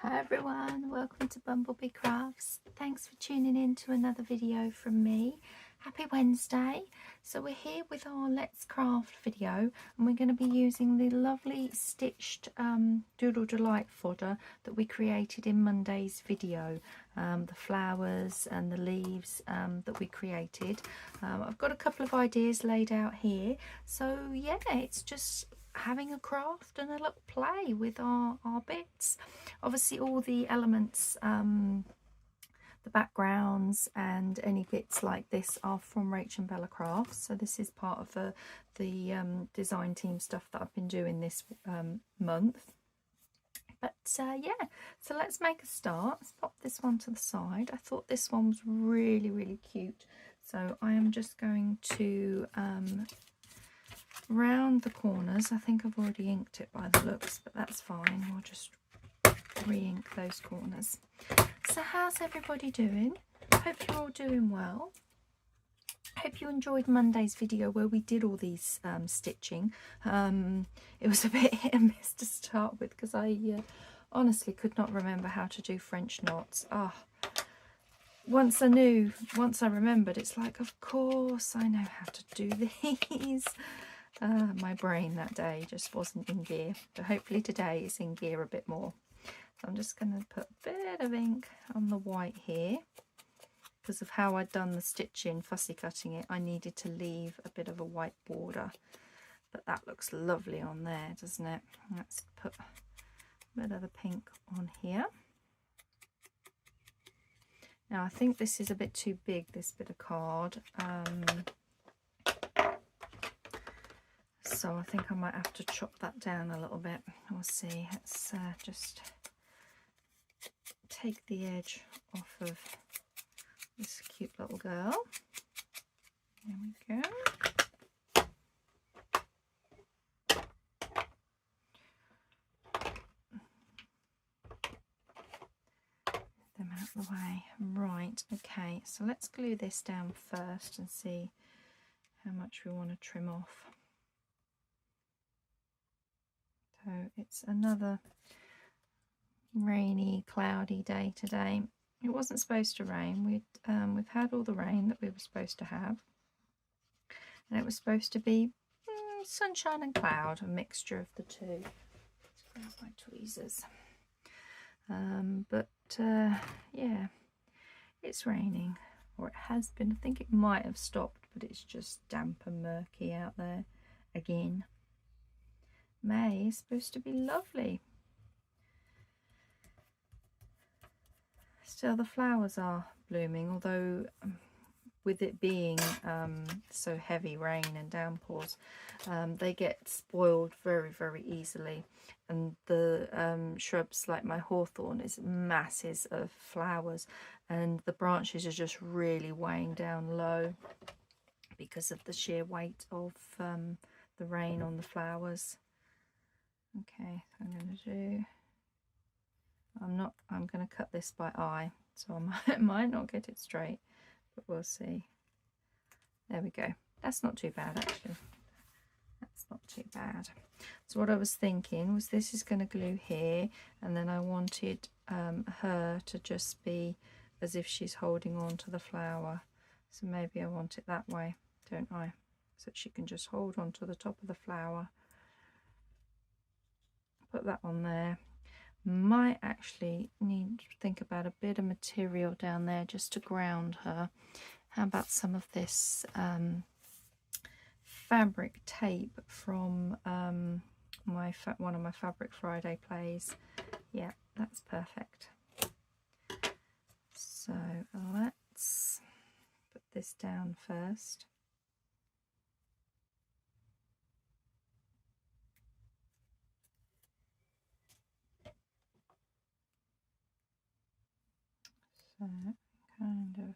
Hi everyone, welcome to BumbleBeeCrafts. Thanks for tuning in to another video from me. Happy Wednesday. So we're here with our Let's Craft video and we're going to be using the lovely stitched Doodle Delight fodder that we created in Monday's video. The flowers and the leaves that we created. I've got a couple of ideas laid out here. So yeah, it's just having a craft and a little play with our bits. Obviously all the elements, the backgrounds and any bits like this are from Rachel and Bella Crafts. So this is part of the design team stuff that I've been doing this month. But yeah, so let's make a start. Let's pop this one to the side. I thought this one was really cute. So I am just going to round the corners. I think I've already inked it by the looks, but that's fine. We'll just re-ink those corners. So how's everybody doing? Hope you're all doing well. Hope you enjoyed Monday's video where we did all these stitching. It was a bit hit and miss to start with because I honestly could not remember how to do French knots. Once I remembered, it's like, of course I know how to do these. My brain that day just wasn't in gear, but hopefully today it's in gear a bit more. So I'm just going to put a bit of ink on the white here. Because of how I'd done the stitching, fussy cutting it, I needed to leave a bit of a white border. But that looks lovely on there, doesn't it? Let's put a bit of the pink on here. Now I think this is a bit too big, this bit of card. So I think I might have to chop that down a little bit. We'll see. Let's just take the edge off of this cute little girl. There we go. Them out of the way. Right, okay, so let's glue this down first and see how much we want to trim off. So it's another rainy, cloudy day today. It wasn't supposed to rain. We've had all the rain that we were supposed to have, and it was supposed to be sunshine and cloud, a mixture of the two. Let's grab my tweezers. But yeah, it's raining, or it has been. I think it might have stopped, but it's just damp and murky out there again. May is supposed to be lovely. Still, the flowers are blooming, although with it being so heavy rain and downpours, they get spoiled very easily. And the shrubs like my hawthorn is masses of flowers, and the branches are just really weighing down low because of the sheer weight of the rain on the flowers. Okay, so I'm going to cut this by eye, so I might not get it straight, but we'll see. There we go. That's not too bad, actually. That's not too bad. So what I was thinking was this is going to glue here, and then I wanted her to just be as if she's holding on to the flower. So maybe I want it that way, don't I? So she can just hold on to the top of the flower. Put that on there. Might actually need to think about a bit of material down there just to ground her. How about some of this fabric tape from one of my Fabric Friday plays? Yeah, that's perfect. So let's put this down first. So kind of,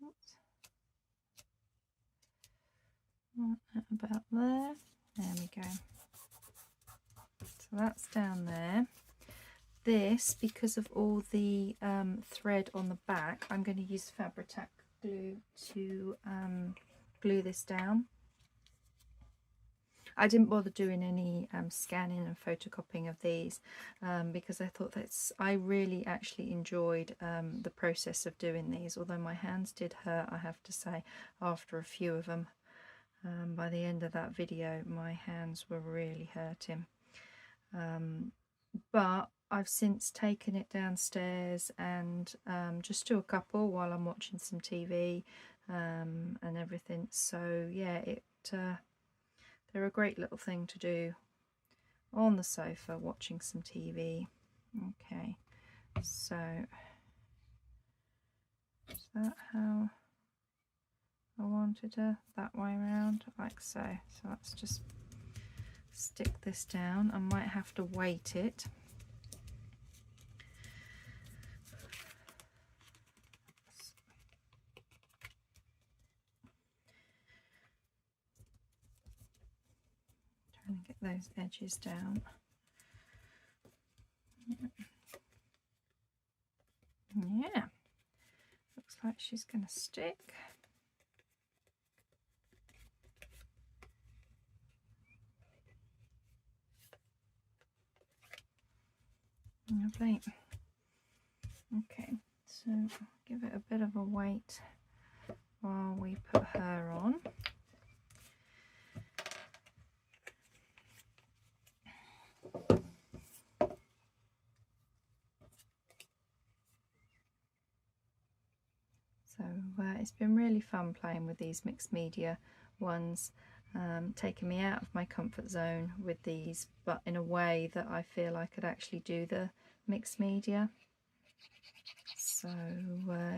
oops, about there. There we go. So that's down there. This, because of all the thread on the back, I'm going to use Fabri-Tac glue to glue this down. I didn't bother doing any scanning and photocopying of these because I thought I really actually enjoyed the process of doing these, although my hands did hurt, I have to say, after a few of them. By the end of that video my hands were really hurting, but I've since taken it downstairs and just do a couple while I'm watching some TV and everything. So yeah, they're a great little thing to do on the sofa watching some TV. Okay, so is that how I wanted it? That way around, like so. So let's just stick this down. I might have to weight it. Trying to get those edges down. Yeah, looks like she's going to stick. Lovely. Okay, so I'll give it a bit of a weight while we put her on. So it's been really fun playing with these mixed media ones, taking me out of my comfort zone with these, but in a way that I feel I could actually do the mixed media. So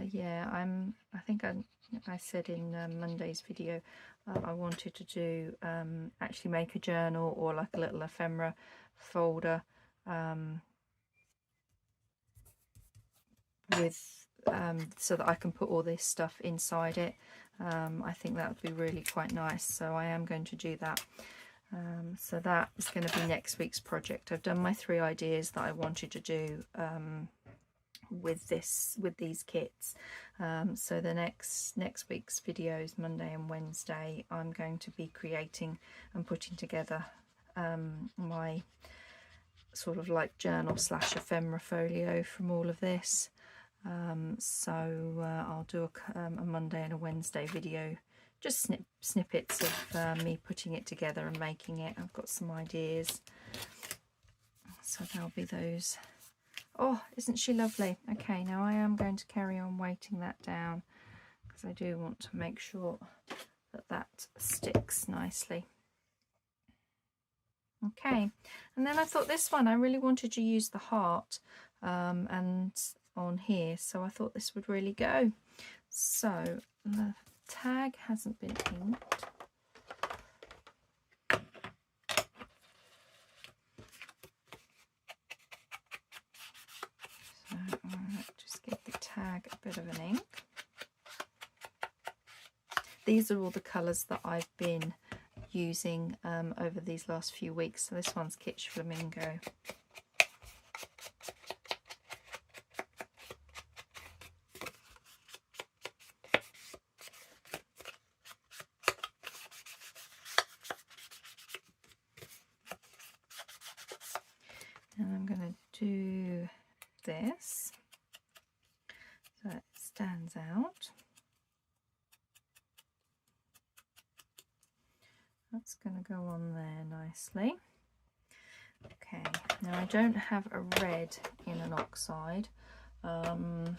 yeah, I think I said in Monday's video I wanted to do actually make a journal or like a little ephemera folder with so that I can put all this stuff inside it. I think that would be really quite nice, so I am going to do that. So that is going to be next week's project. I've done my 3 ideas that I wanted to do with these kits. So the next week's videos, Monday and Wednesday, I'm going to be creating and putting together my sort of like journal / ephemera folio from all of this. So I'll do a Monday and a Wednesday video, just snippets of me putting it together and making it. I've got some ideas, so there'll be those. Oh, isn't she lovely? Okay, now I am going to carry on weighting that down because I do want to make sure that that sticks nicely. Okay, and then I thought this one, I really wanted to use the heart and on here, so I thought this would really go. So the tag hasn't been inked. So I'll just give the tag a bit of an ink. These are all the colours that I've been using over these last few weeks. So this one's Kitsch Flamingo. And I'm going to do this so it stands out. That's going to go on there nicely. Okay, now I don't have a red in an oxide. I've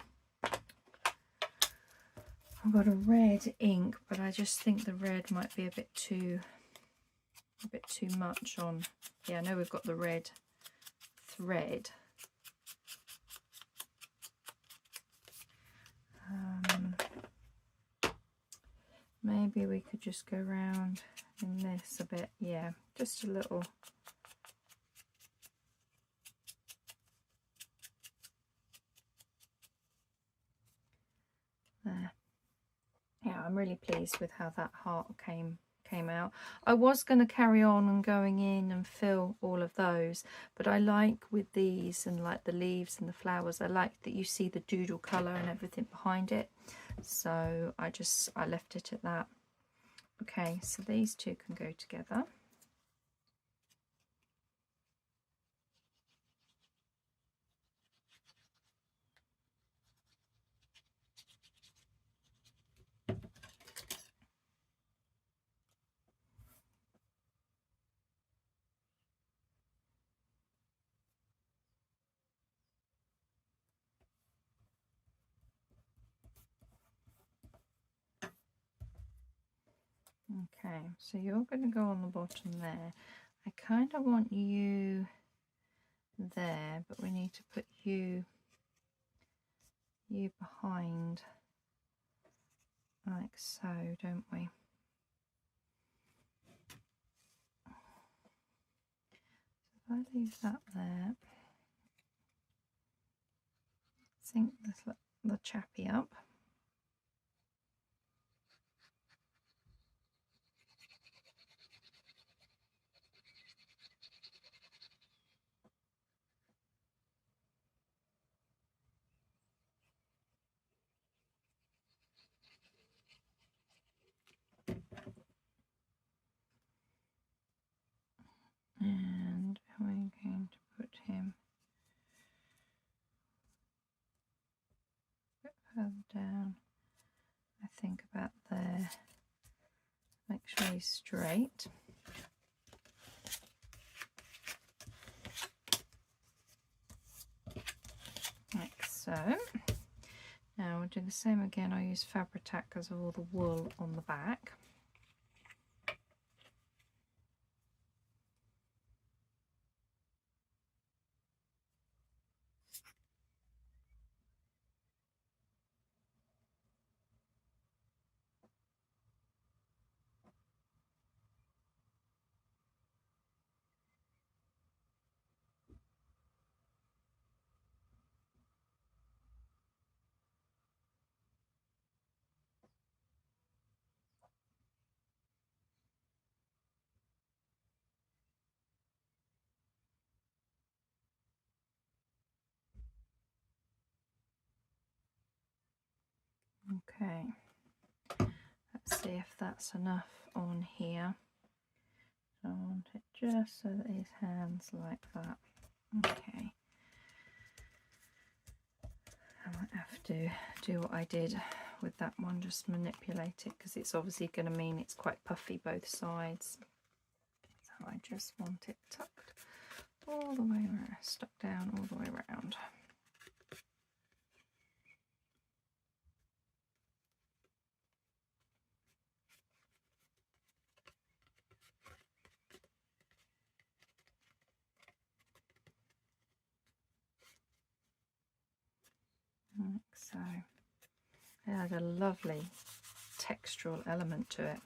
got a red ink, but I just think the red might be a bit too much on. Yeah, I know we've got the red thread. Maybe we could just go round in this a bit. Yeah, just a little. There. Yeah, I'm really pleased with how that heart came out. I was going to carry on and going in and fill all of those, but I like with these and like the leaves and the flowers, I like that you see the doodle colour and everything behind it, so I left it at that. Okay, so these two can go together. Okay, so you're going to go on the bottom there. I kind of want you there, but we need to put you behind like so, don't we? So if I leave that there, sync the chappy up. And we're going to put him a bit further down, I think about there. Make sure he's straight. Like so. Now we'll do the same again. I'll use Fabri-Tac because of all the wool on the back. Okay, let's see if that's enough on here. I want it just so that his hands like that. Okay, I might have to do what I did with that one, just manipulate it, because it's obviously going to mean it's quite puffy both sides. So I just want it tucked all the way around, stuck down all the way around. Like so. It has a lovely textural element to it.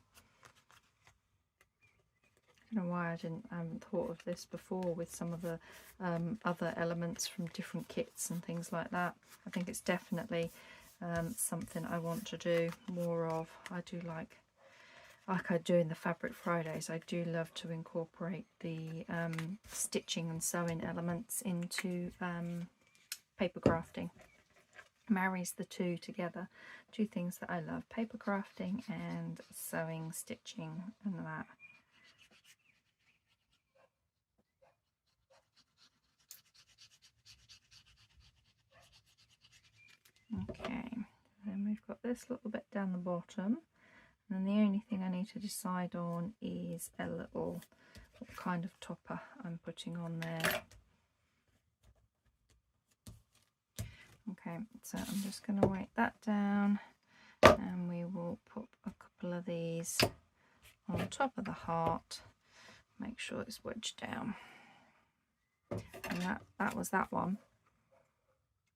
I don't know why I haven't thought of this before with some of the other elements from different kits and things like that. I think it's definitely something I want to do more of. I do like I do in the Fabric Fridays, I do love to incorporate the stitching and sewing elements into paper crafting. Marries the two together. Two things that I love: paper crafting and sewing, stitching and that. Okay, then we've got this little bit down the bottom, and then the only thing I need to decide on is a little, what kind of topper I'm putting on there. Okay, so I'm just going to weight that down, and we will put a couple of these on top of the heart, make sure it's wedged down. And that was that one.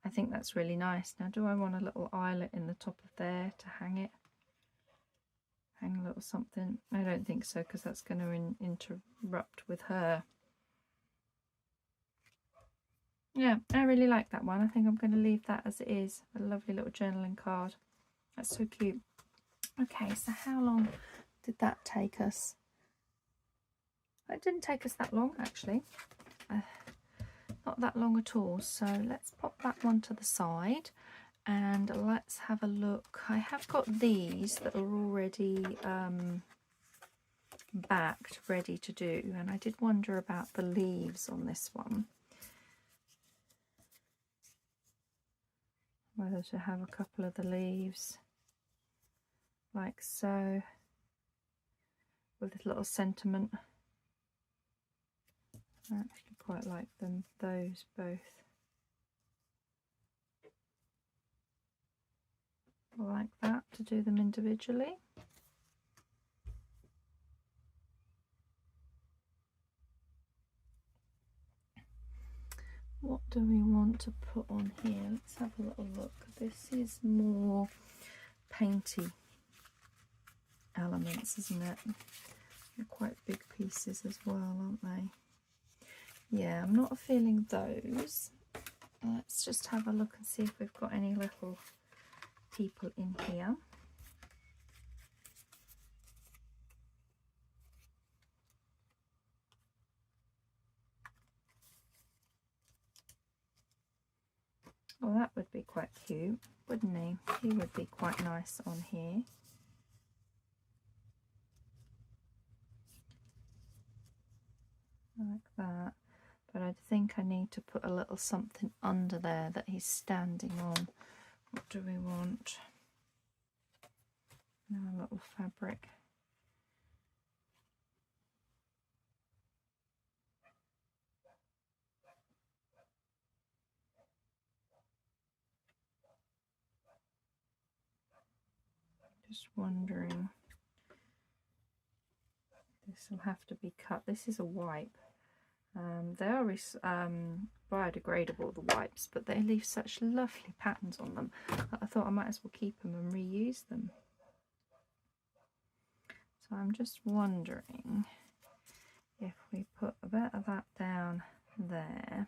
I think that's really nice. Now, do I want a little eyelet in the top of there to hang it? Hang a little something? I don't think so, because that's going to interrupt with her. Yeah, I really like that one. I think I'm going to leave that as it is. A lovely little journaling card. That's so cute. Okay, so how long did that take us? It didn't take us that long, actually. Not that long at all. So let's pop that one to the side and let's have a look. I have got these that are already backed, ready to do, and I did wonder about the leaves on this one, whether to have a couple of the leaves like so with a little sentiment. I actually quite like them, those both. Like that, to do them individually. what do we want to put on here? Let's have a little look. This is more painty elements, isn't it? They're quite big pieces as well, aren't they? Yeah, I'm not feeling those. Let's just have a look and see if we've got any little people in here. Well, that would be quite cute, wouldn't he? He would be quite nice on here. Like that. But I think I need to put a little something under there that he's standing on. What do we want? Now a little fabric. Just wondering. This will have to be cut. This is a wipe. They are biodegradable, the wipes, but they leave such lovely patterns on them. I thought I might as well keep them and reuse them. So I'm just wondering if we put a bit of that down there.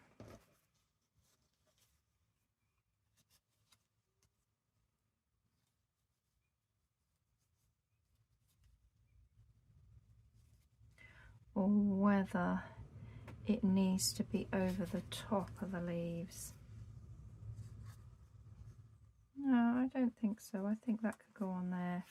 Or whether it needs to be over the top of the leaves. No, I don't think so. I think that could go on there.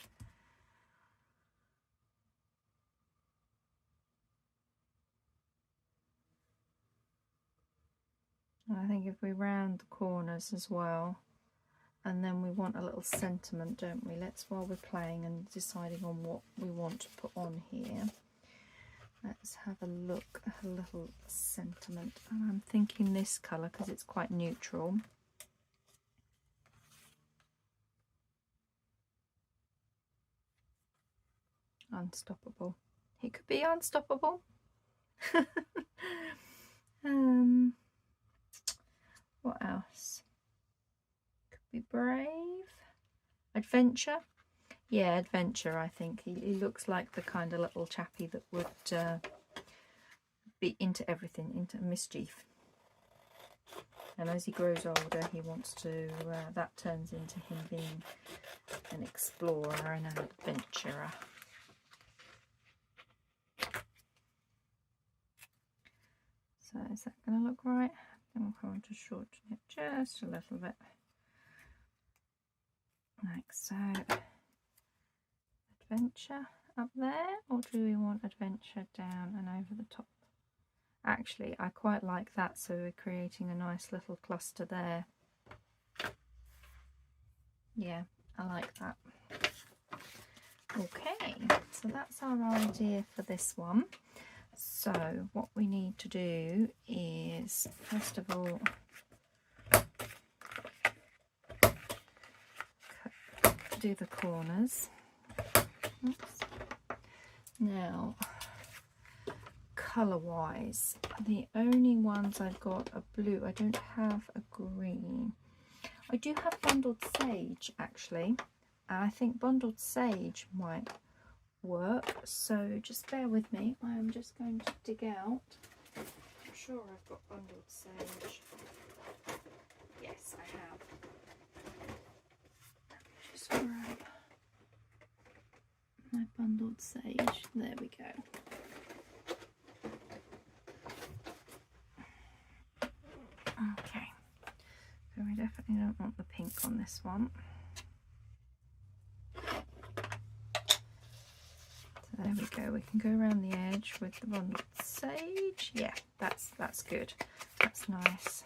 And I think if we round the corners as well, and then we want a little sentiment, don't we? Let's, while we're playing and deciding on what we want to put on here, let's have a look at a little sentiment. And I'm thinking this colour because it's quite neutral. Unstoppable. It could be unstoppable. What else? Could be brave. Adventure. Yeah, adventure, I think. He looks like the kind of little chappy that would be into everything, into mischief. And as he grows older, he wants to, that turns into him being an explorer and an adventurer. So is that going to look right? I think I want to shorten it just a little bit. Like so. Adventure up there, or do we want adventure down and over the top? Actually, I quite like that, so we're creating a nice little cluster there. Yeah, I like that. Okay, so that's our idea for this one. So what we need to do is, first of all, do the corners. Oops. Now, colour wise, the only ones I've got are blue. I don't have a green. I do have bundled sage actually. I think bundled sage might work, so just bear with me. I am just going to dig out. I'm sure I've got bundled sage. Yes, I have. Just grab my bundled sage. There we go. Okay, so we definitely don't want the pink on this one. So there we go. We can go around the edge with the bundled sage. Yeah, that's good. That's nice.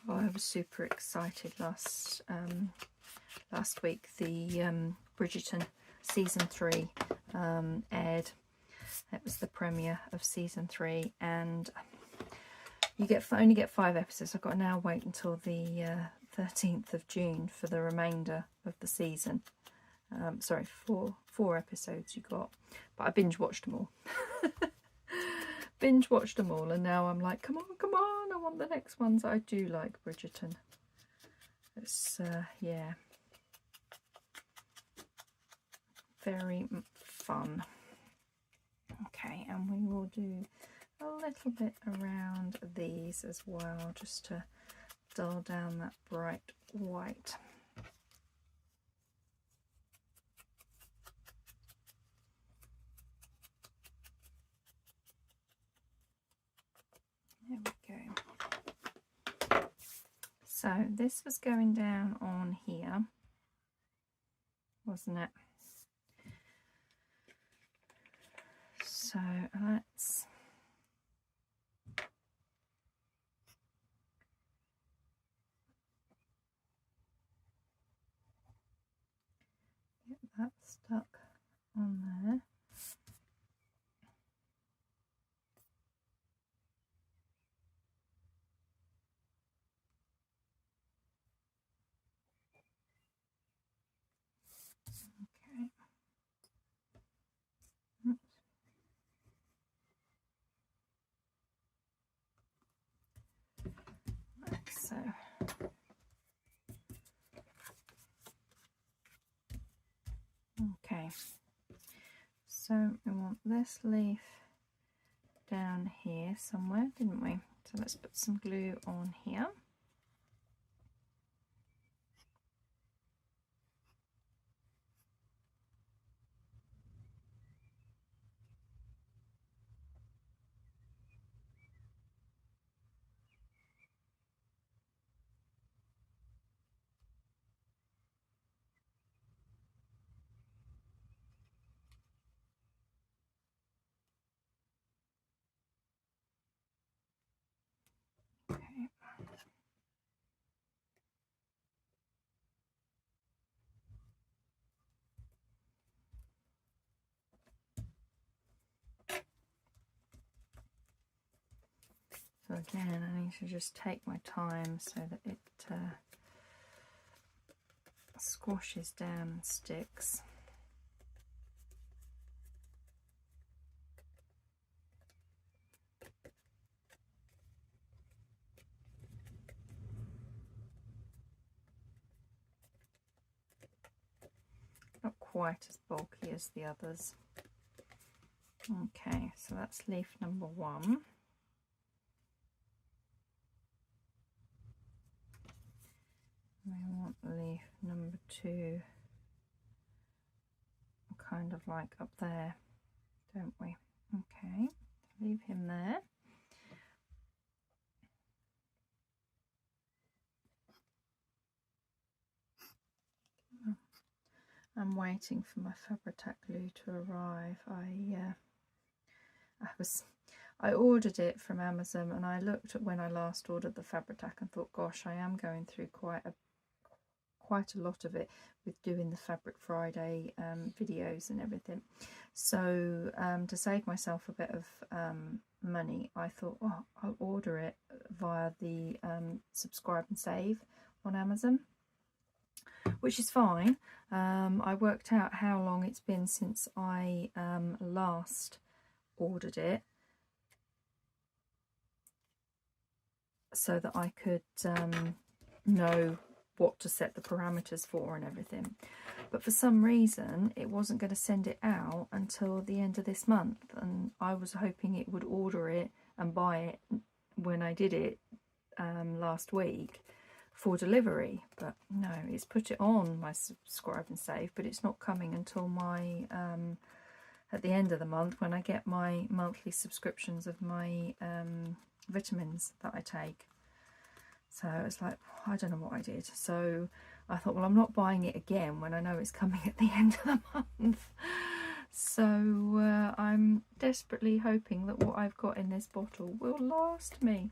Oh, I was super excited last week. The Bridgerton season 3 aired, It was the premiere of season 3, and you only get 5 episodes. I've got to now wait until the 13th of June for the remainder of the season. Sorry, four episodes you got, but I binge watched them all. Binge watched them all, and now I'm like, come on, I want the next ones. I do like Bridgerton. It's yeah, very fun. Okay, and we will do a little bit around these as well, just to dull down that bright white. There we go. So this was going down on here, wasn't it? So let's get that stuck on there. Okay. Oops. Right, so okay, so we want this leaf down here somewhere, didn't we? So let's put some glue on here. Okay. So again, I need to just take my time so that it squashes down and sticks. Not quite as bulky as the others. Okay, so that's leaf number 1. We want leaf number 2 kind of like up there, don't we? Okay, leave him there. I'm waiting for my Fabri-Tac glue to arrive. I ordered it from Amazon, and I looked at when I last ordered the Fabri-Tac and thought, gosh, I am going through quite a lot of it with doing the Fabric Friday videos and everything. So to save myself a bit of money, I thought, oh, I'll order it via the subscribe and save on Amazon, which is fine. I worked out how long it's been since I last ordered it, so that I could know what to set the parameters for and everything. But for some reason it wasn't going to send it out until the end of this month, and I was hoping it would order it and buy it when I did it last week for delivery. But no, it's put it on my subscribe and save, but it's not coming until my at the end of the month, when I get my monthly subscriptions of my vitamins that I take. So it's like, I don't know what I did. So I thought, well, I'm not buying it again when I know it's coming at the end of the month. So I'm desperately hoping that what I've got in this bottle will last me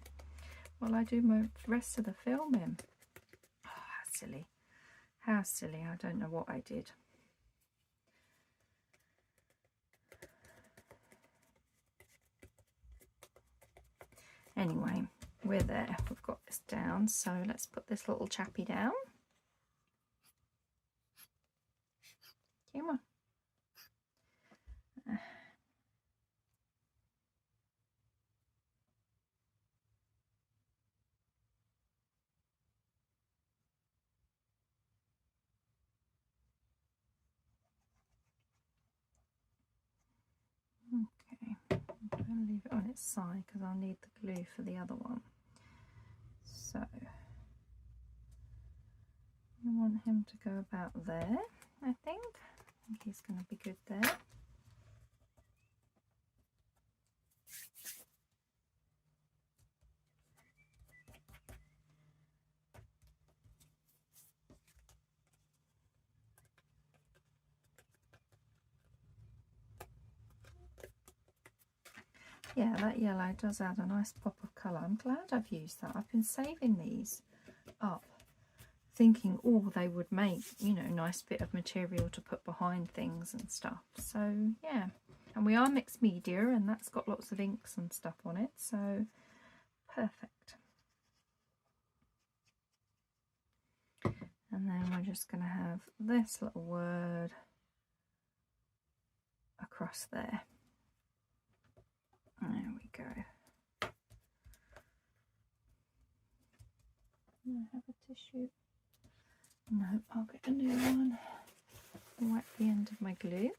while I do my rest of the filming. Oh, how silly. How silly. I don't know what I did. Anyway, we're there. We've got this down, so let's put this little chappy down. Come on. Okay, I'm going to leave it on its side because I'll need the glue for the other one. So I want him to go about there, I think. He's going to be good there. Yeah, that yellow does add a nice pop of colour. I'm glad I've used that. I've been saving these up, thinking, oh, they would make, you know, nice bit of material to put behind things and stuff. So, yeah. And we are mixed media, and that's got lots of inks and stuff on it. So, perfect. And then we're just going to have this little word across there. There we go. Do I have a tissue? No, I'll get a new one. Wipe the end of my glue.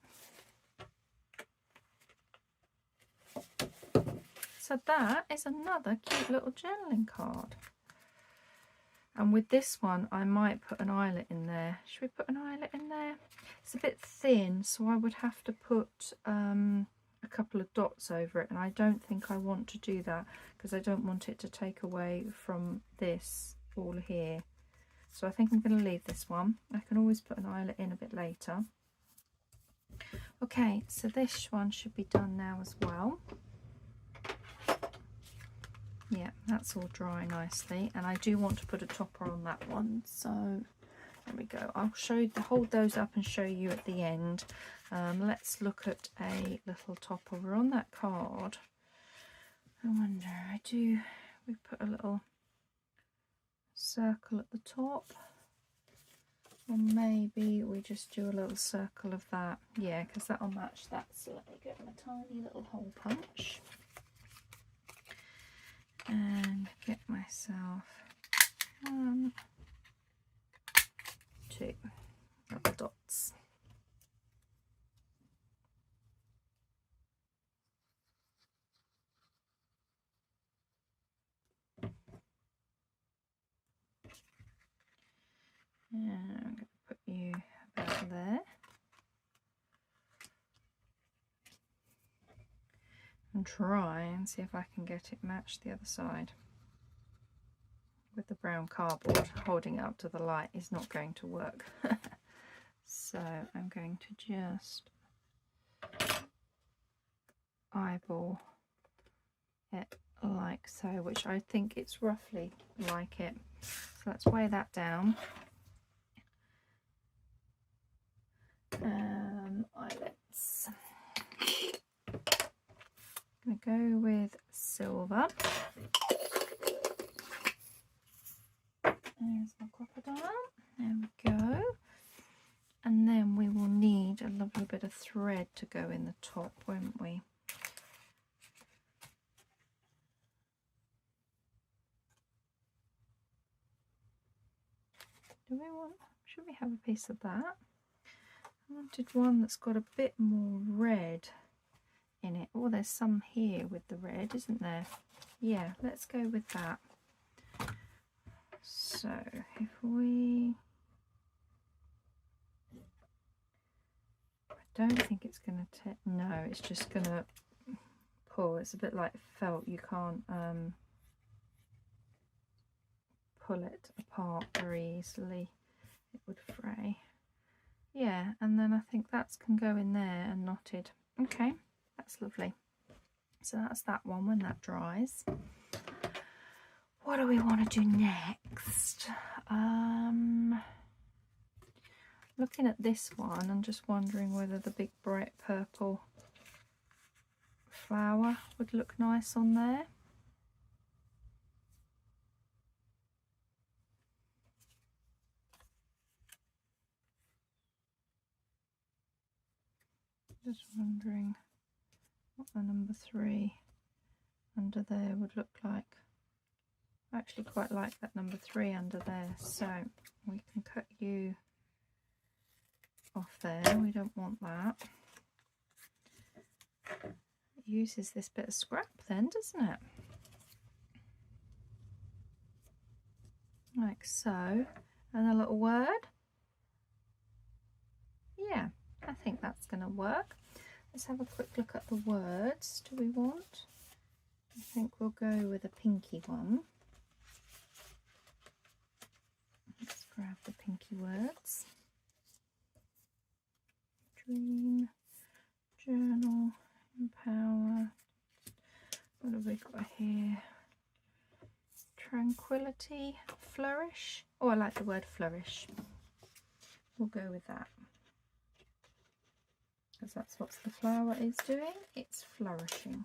So that is another cute little journaling card. And with this one, I might put an eyelet in there. Should we put an eyelet in there? It's a bit thin, so I would have to put a couple of dots over it, and I don't think I want to do that because I don't want it to take away from this all here. So I think I'm going to leave this one. I can always put an eyelet in a bit later. Okay, so this one should be done now as well. Yeah, that's all dry nicely, and I do want to put a topper on that one, so there we go. I'll hold those up and show you at the end. Let's look at a little topper. We're on that card. I wonder, we put a little circle at the top, or maybe we just do a little circle of that. Yeah, because that'll match that. So let me get my tiny little hole punch and get myself 1, 2 little dots. And I'm going to put you about there. And try and see if I can get it matched the other side. With the brown cardboard, holding it up to the light is not going to work. So I'm going to just eyeball it like so, which I think it's roughly like it. So let's weigh that down. Eyelets. I'm going to go with silver. There's my crocodile. There we go. And then we will need a lovely bit of thread to go in the top, won't we? Should we have a piece of that? I wanted one that's got a bit more red in it. Oh, there's some here with the red, isn't there? Yeah, let's go with that. So if we... I don't think it's going to take... No, it's just going to pull. It's a bit like felt. You can't pull it apart very easily. It would fray. Yeah, and then I think that can go in there and knotted. Okay, that's lovely. So that's that one when that dries. What do we want to do next? Looking at this one and just wondering whether the big bright purple flower would look nice on there. Just wondering what the number 3 under there would look like. I actually quite like that number 3 under there, so we can cut you off there. We don't want that. It uses this bit of scrap then, doesn't it? Like so. And a little word. Yeah, I think that's going to work. Let's have a quick look at the words. Do we want? I think we'll go with a pinky one. Let's grab the pinky words. Dream, journal, empower. What have we got here? Tranquility, flourish. Oh, I like the word flourish. We'll go with that. Because that's what the flower is doing. It's flourishing.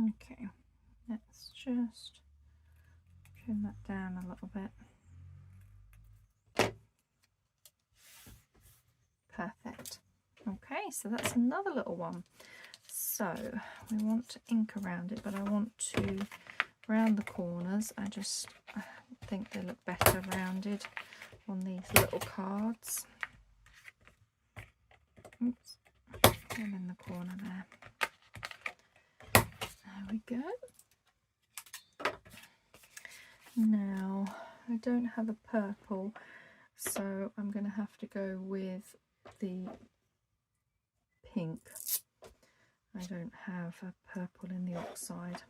Okay, let's just trim that down a little bit. Perfect. Okay, so that's another little one. So we want to ink around it, but I want to round the corners. I think they look better rounded on these little cards. Oops, one in the corner there. There we go. Now, I don't have a purple, so I'm going to have to go with the pink. I don't have a purple in the oxide.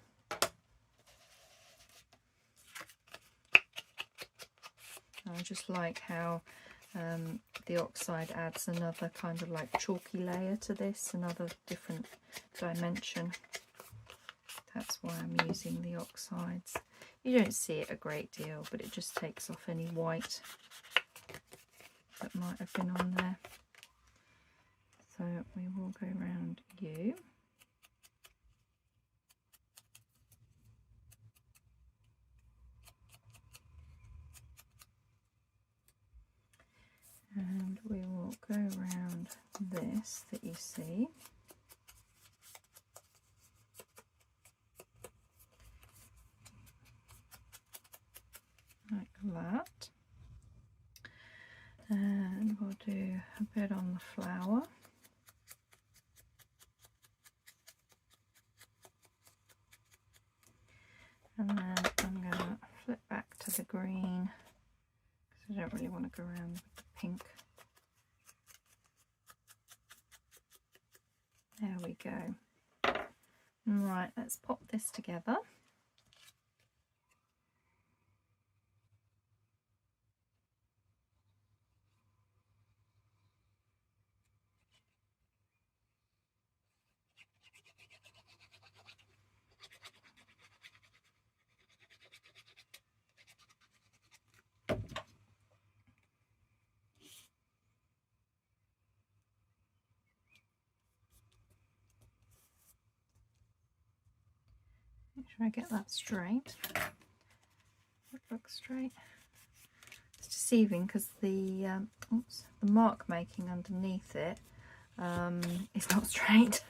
I just like how the oxide adds another kind of like chalky layer to this, another different dimension. That's why I'm using the oxides. You don't see it a great deal, but it just takes off any white that might have been on there. So we will go around you. And we will go around this that you see. Like that. And we'll do a bit on the flower. And then I'm going to flip back to the green because I don't really want to go around with the pink. There we go. Right, let's pop this together. Make sure I get that straight. It looks straight. It's deceiving because the mark making underneath it is not straight.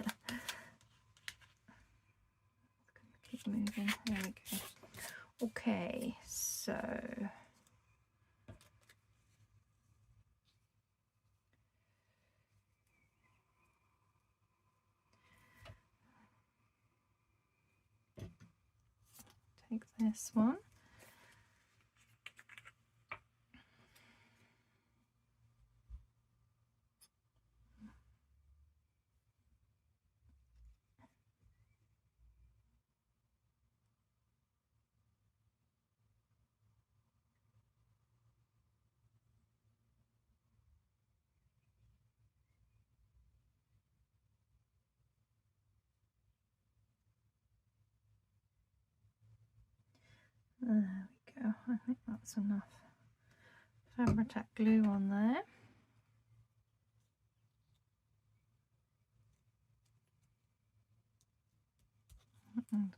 Keep moving. There we go. Okay, so take this one. There we go. I think that's enough Fabri-Tac glue on there.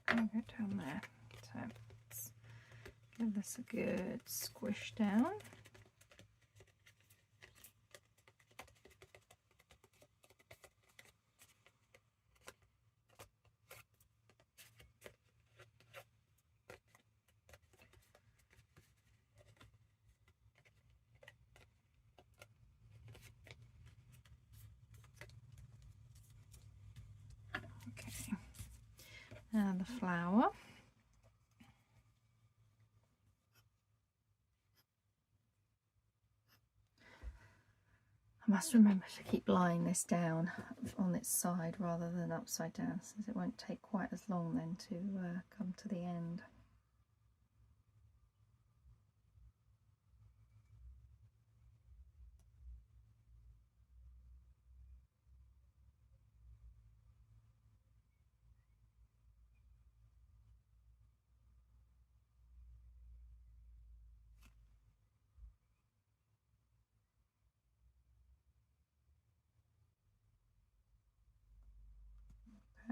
going to go down there. So let's give this a good squish down. Okay, now the flower. I must remember to keep lying this down on its side rather than upside down, since it won't take quite as long then to come to the end.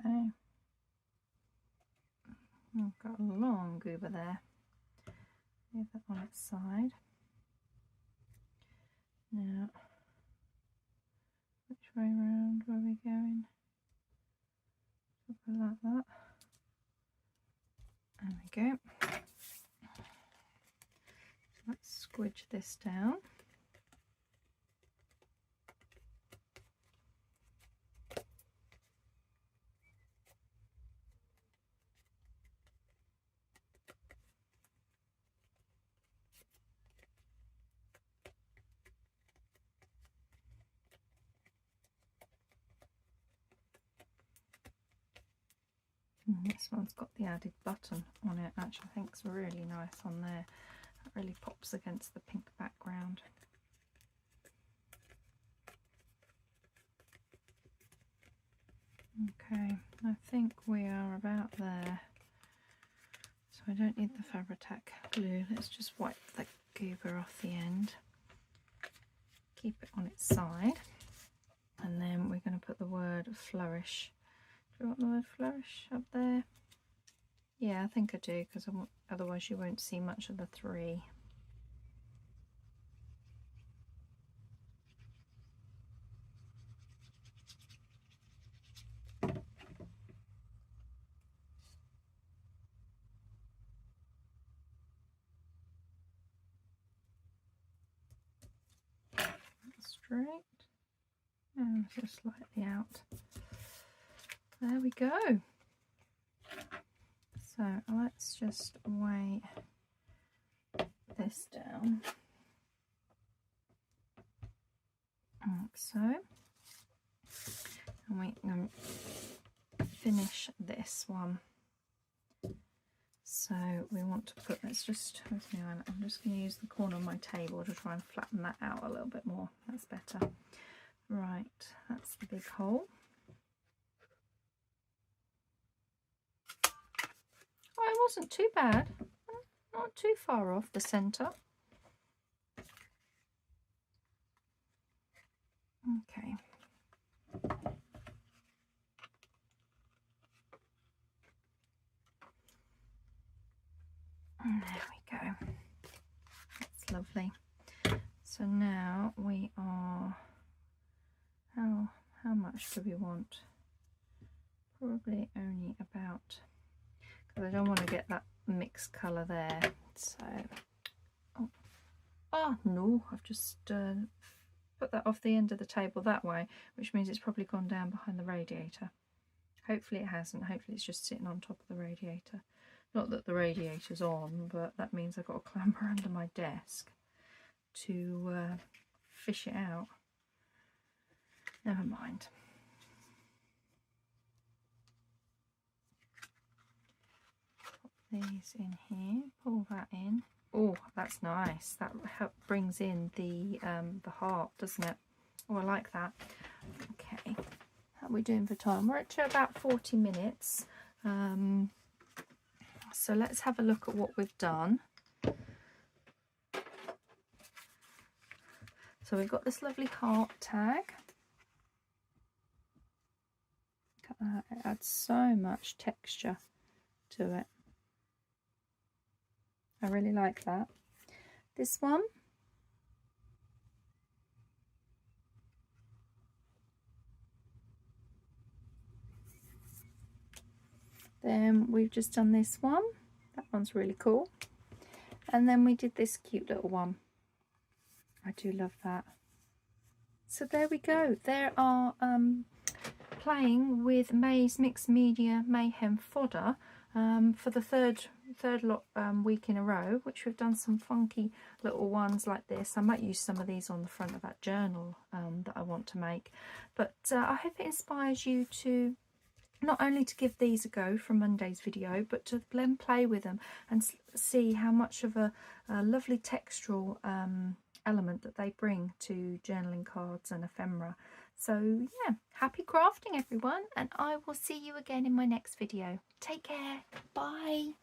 Okay, I've got a long goober there. Leave that on its side. Now, which way round were we going? Something like that. There we go. Let's squidge this down. This one's got the added button on it, actually I think it's really nice on there. That really pops against the pink background. Okay, I think we are about there. So I don't need the Fabri-Tac glue. Let's just wipe the goober off the end. Keep it on its side. And then we're going to put the word flourish. Do you want the word flourish up there? Yeah, I think I do, because otherwise you won't see much of the three. Straight and just slightly out. There we go. So let's just weigh this down like so, and we can finish this one. So we want to put, let's just, I'm just going to use the corner of my table to try and flatten that out a little bit more. That's better. Right, that's the big hole. Oh, it wasn't too bad. Not too far off the centre. Okay. And there we go. That's lovely. So now we are, how much do we want? Probably only about, because I don't want to get that mixed colour there. So, oh no, I've just put that off the end of the table that way, which means it's probably gone down behind the radiator. Hopefully it hasn't. Hopefully it's just sitting on top of the radiator. Not that the radiator's on, but that means I've got to clamber under my desk to fish it out. Never mind. Pop these in here, pull that in. Oh, that's nice. That brings in the heart, doesn't it? Oh, I like that. Okay, how are we doing for time? We're at about 40 minutes. So let's have a look at what we've done. So we've got this lovely heart tag. Look at that, it adds so much texture to it. I really like that. This one, then we've just done this one. That one's really cool. And then we did this cute little one. I do love that. So there we go. There are playing with May's Mixed Media Mayhem fodder for the third week in a row, which we've done some funky little ones like this. I might use some of these on the front of that journal that I want to make. But I hope it inspires you to not only to give these a go from Monday's video, but to then play with them and see how much of a lovely textural element that they bring to journaling cards and ephemera. So yeah, happy crafting everyone, and I will see you again in my next video. Take care. Bye.